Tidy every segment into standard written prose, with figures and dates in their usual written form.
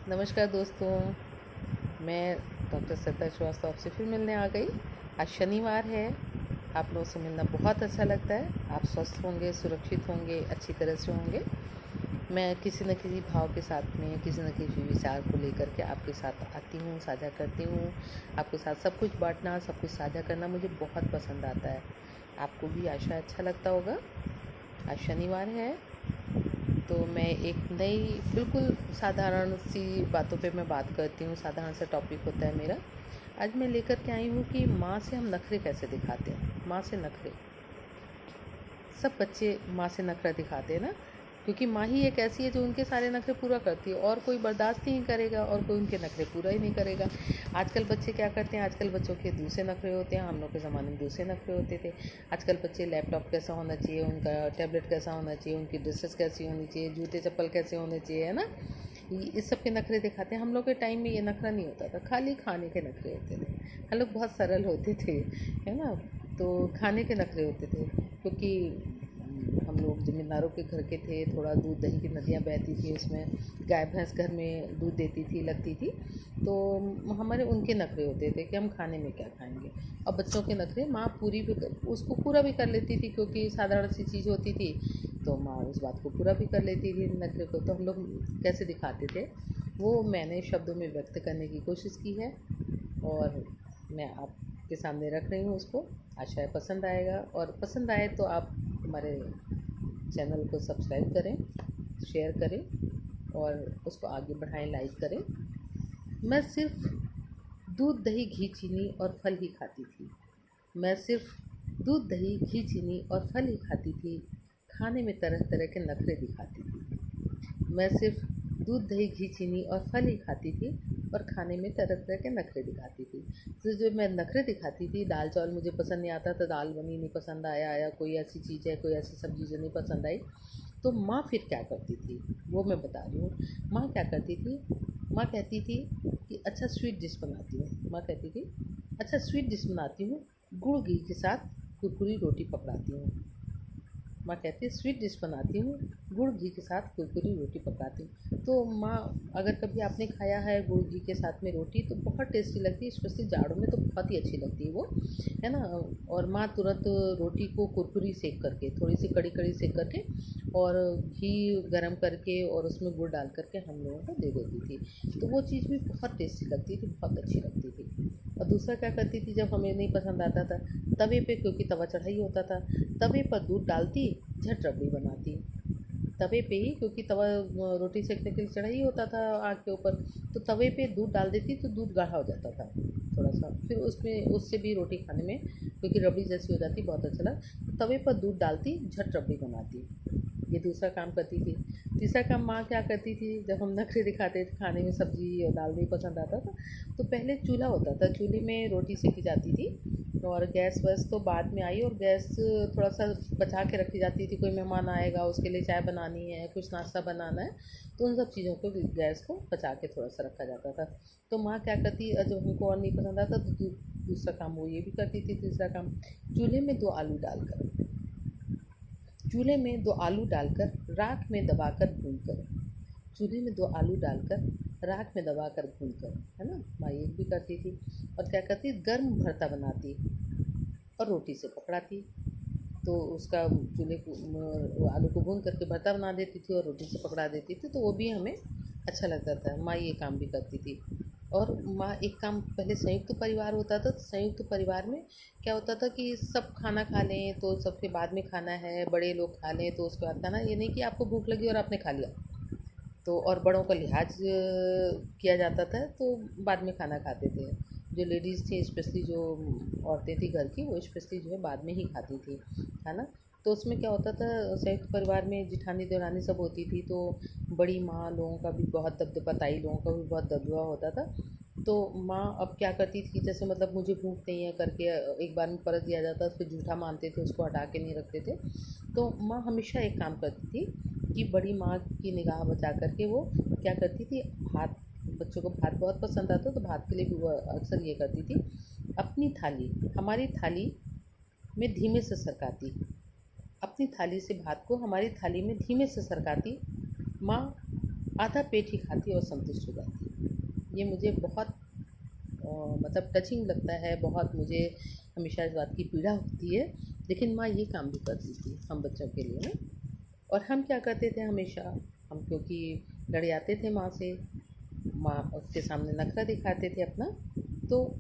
नमस्कार दोस्तों, मैं डॉक्टर श्रद्धा श्रीवास्तव आपसे फिर मिलने आ गई। आज शनिवार है, आप लोगों से मिलना बहुत अच्छा लगता है। आप स्वस्थ होंगे, सुरक्षित होंगे, अच्छी तरह से होंगे। मैं किसी न किसी भाव के साथ में, किसी न किसी विचार को लेकर के आपके साथ आती हूँ, साझा करती हूँ। आपके साथ सब कुछ बाँटना, सब कुछ साझा करना मुझे बहुत पसंद आता है। आपको भी आशा अच्छा लगता होगा। आज शनिवार है, तो मैं एक नई बिल्कुल साधारण सी बातों पे मैं बात करती हूँ। साधारण सा टॉपिक होता है मेरा। आज मैं लेकर के आई हूँ कि माँ से हम नखरे कैसे दिखाते हैं। माँ से नखरे, सब बच्चे माँ से नखरा दिखाते हैं ना, क्योंकि माँ ही एक ऐसी है जो उनके सारे नखरे पूरा करती है और कोई बर्दाश्त नहीं करेगा और कोई उनके नखरे पूरा ही नहीं करेगा। आजकल बच्चे क्या करते हैं, आजकल बच्चों के दूसरे नखरे होते हैं। हम लोग के ज़माने में दूसरे नखरे होते थे। आजकल बच्चे लैपटॉप कैसा होना चाहिए, उनका टैबलेट कैसा होना चाहिए, उनकी ड्रेसेस कैसी होनी चाहिए, जूते चप्पल कैसे होने चाहिए, है ना। इस सब के नखरे दिखाते हैं। हम लोग के टाइम में ये नखरा नहीं होता था, खाली खाने के नखरे होते थे। हम लोग बहुत सरल होते थे, है ना। तो खाने के नखरे होते थे, क्योंकि हम लोग ज़मींदारों के घर के थे। थोड़ा दूध दही की नदियाँ बहती थी, उसमें गाय भैंस घर में दूध देती थी, लगती थी। तो हमारे उनके नखरे होते थे कि हम खाने में क्या खाएंगे। और बच्चों के नखरे माँ पूरी भी उसको पूरा भी कर लेती थी, क्योंकि साधारण सी चीज़ होती थी, तो माँ उस बात को पूरा भी कर लेती थी नखरे को। तो हम लोग कैसे दिखाते थे वो मैंने शब्दों में व्यक्त करने की कोशिश की है, और मैं आपके सामने रख रही हूँ उसको। आशा है पसंद आएगा, और पसंद आए तो आप हमारे चैनल को सब्सक्राइब करें, शेयर करें और उसको आगे बढ़ाएं, लाइक करें। मैं सिर्फ दूध दही घी चीनी और फल ही खाती थी। मैं सिर्फ दूध दही घी चीनी और फल ही खाती थी। खाने में तरह तरह के नखरे दिखाती थी। मैं सिर्फ दूध दही घी चीनी और फल ही खाती थी और खाने में तरह तरह के नखरे दिखाती थी। तो जो मैं नखरे दिखाती थी, दाल चावल मुझे पसंद नहीं आता, तो दाल बनी नहीं पसंद आया कोई ऐसी चीज़ है, कोई ऐसी सब्ज़ी जो नहीं पसंद आई, तो माँ फिर क्या करती थी वो मैं बता रही हूँ। माँ क्या करती थी, माँ कहती थी कि अच्छा स्वीट डिश बनाती हूँ। माँ कहती थी अच्छा स्वीट डिश बनाती हूँ, गुड़ घी के साथ कुरकुरी रोटी पकड़ाती हूँ। माँ कहती है स्वीट डिश बनाती हूँ, गुड़ घी के साथ कुरकुरी रोटी पकाती हूँ। तो माँ, अगर कभी आपने खाया है गुड़ घी के साथ में रोटी, तो बहुत टेस्टी लगती है, स्पेशली जाड़ों में तो बहुत ही अच्छी लगती है वो, है ना। और माँ तुरंत रोटी को कुरकुरी सेक करके, थोड़ी सी कड़ी कड़ी सेक करके और घी गरम करके और उसमें गुड़ डाल करके हम लोगों को दे देती थी। तो वो चीज़ भी बहुत टेस्टी लगती थी, बहुत अच्छी लगती थी। और दूसरा क्या करती थी, जब हमें नहीं पसंद आता था, तवे पे, क्योंकि तवा चढ़ाई होता था, तवे पर दूध डालती, झट रबड़ी बनाती। तवे पे ही, क्योंकि तवा रोटी सेकने के लिए चढ़ाई होता था आग के ऊपर, तो तवे पे दूध डाल देती तो दूध गाढ़ा हो जाता था थोड़ा सा, फिर उसमें उससे भी रोटी खाने में, क्योंकि रबड़ी जैसी हो जाती, बहुत अच्छा लगा। तवे पर दूध डालती, झट रबड़ी बनाती। ये दूसरा काम करती थी। तीसरा काम माँ क्या करती थी, जब हम नखरे दिखाते थे खाने में, सब्ज़ी और दाल नहीं पसंद आता था, तो पहले चूल्हा होता था, चूल्हे में रोटी सेकी जाती थी। और गैस वैस तो बाद में आई, और गैस थोड़ा सा बचा के रखी जाती थी। कोई मेहमान आएगा, उसके लिए चाय बनानी है, कुछ नाश्ता बनाना है, तो उन सब चीज़ों को गैस को बचा के थोड़ा सा रखा जाता था। तो माँ क्या करती, जब हमको और नहीं पसंद आता तो दूसरा काम वो ये भी करती थी। तीसरा काम, चूल्हे में दो आलू डालकर, चूल्हे में दो आलू डालकर राख में दबाकर भूनकर, चूल्हे में दो आलू डालकर राख में दबाकर भूनकर, है ना, माँ ये भी करती थी। और क्या करती, गर्म भरता बनाती और रोटी से पकड़ाती। तो उसका चूल्हे को आलू को भून करके भरता बना देती थी और रोटी से पकड़ा देती थी, तो वो भी हमें अच्छा लगता था। माँ ये काम भी करती थी। और माँ एक काम, पहले संयुक्त परिवार होता था, तो संयुक्त परिवार में क्या होता था कि सब खाना खा लें तो सबके बाद में खाना है, बड़े लोग खा लें तो उसके बाद खाना, ये नहीं कि आपको भूख लगी और आपने खा लिया, तो और बड़ों का लिहाज किया जाता था, तो बाद में खाना खाते थे। जो लेडीज़ थी, स्पेशली जो औरतें थी घर की, वो स्पेशली जो है बाद में ही खाती थी खाना। तो उसमें क्या होता था, संयुक्त परिवार में जिठानी देवरानी सब होती थी, तो बड़ी माँ लोगों का भी बहुत दबदबा, ताई लोगों का भी बहुत दबदबा होता था। तो माँ अब क्या करती थी, जैसे मतलब मुझे भूख नहीं है करके एक बार में परस दिया जाता, फिर जूठा मानते थे, उसको हटा के नहीं रखते थे। तो माँ हमेशा एक काम करती थी कि बड़ी माँ की निगाह बचा करके वो क्या करती थी, भात, बच्चों को भात बहुत पसंद आता, तो भात के लिए भी वो अक्सर ये करती थी, अपनी थाली हमारी थाली में धीमे से सरकाती, अपनी थाली से भात को हमारी थाली में धीमे से सरकाती। माँ आधा पेट ही खाती और संतुष्ट हो जाती। ये मुझे बहुत मतलब टचिंग लगता है, बहुत मुझे हमेशा इस बात की पीड़ा होती है। लेकिन माँ ये काम भी करती थी हम बच्चों के लिए ना। और हम क्या करते थे हमेशा, हम क्योंकि लड़ थे माँ से, माँ उसके सामने नखरा दिखाते थे अपना, तो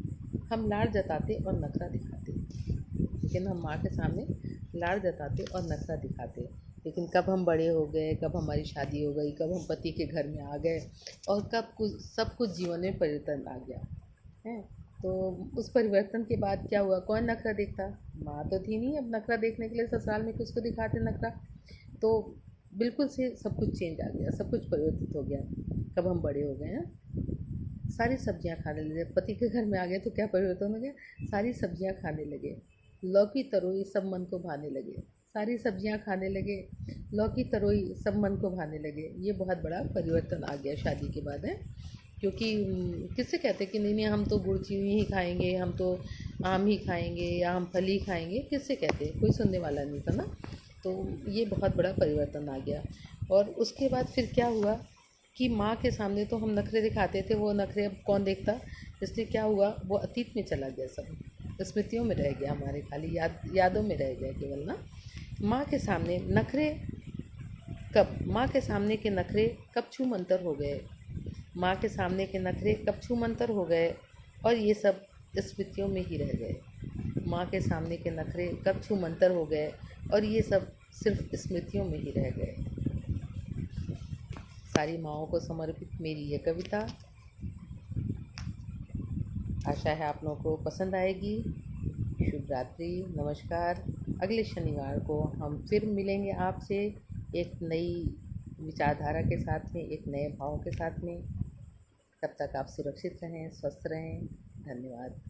हम लाड़ जताते और नखरा दिखाते। लेकिन हम माँ के सामने लाड़ जताते और नखरा दिखाते। लेकिन कब हम बड़े हो गए, कब हमारी शादी हो गई, कब हम पति के घर में आ गए और कब कुछ सब कुछ जीवन में परिवर्तन आ गया है। तो उस परिवर्तन के बाद क्या हुआ, कौन नखरा देखता, माँ तो थी नहीं अब नखरा देखने के लिए ससुराल में किसको दिखाते नखरा। तो बिल्कुल से सब कुछ चेंज आ गया, सब कुछ परिवर्तित हो गया कब हम बड़े हो गए हैं। सारी सब्जियां खाने लगे, पति के घर में आ गए तो क्या परिवर्तन हो गया, सारी सब्जियां खाने लगे, लौकी तरोई सब मन को भाने लगे, सारी सब्जियां खाने लगे, लौकी तरोई सब मन को भाने लगे। ये बहुत बड़ा परिवर्तन आ गया शादी के बाद है। क्योंकि किससे कहते कि नहीं नहीं हम तो गुड़ चीनी ही खाएंगे, हम तो आम ही खाएंगे या हम फल ही खाएंगे, किससे कहते, कोई सुनने वाला नहीं था ना। तो ये बहुत बड़ा परिवर्तन आ गया। और उसके बाद फिर क्या हुआ कि माँ के सामने तो हम नखरे दिखाते थे, वो नखरे अब कौन देखता, इसलिए क्या हुआ वो अतीत में चला गया, सब स्मृतियों में रह गया, हमारे खाली यादों में रह गया केवल ना। माँ के सामने नखरे माँ के सामने के नखरे कब छू मंतर हो गए, माँ के सामने के नखरे कब छू मंतर हो गए और ये सब स्मृतियों में ही रह गए। माँ के सामने के नखरे कब छू मंतर हो गए और ये सब सिर्फ स्मृतियों में ही रह गए। सारी माँओं को समर्पित मेरी ये कविता, आशा है आप लोगों को पसंद आएगी। शुभ रात्रि, नमस्कार। अगले शनिवार को हम फिर मिलेंगे आपसे एक नई विचारधारा के साथ में, एक नए भावों के साथ में। तब तक आप सुरक्षित रहें, स्वस्थ रहें। धन्यवाद।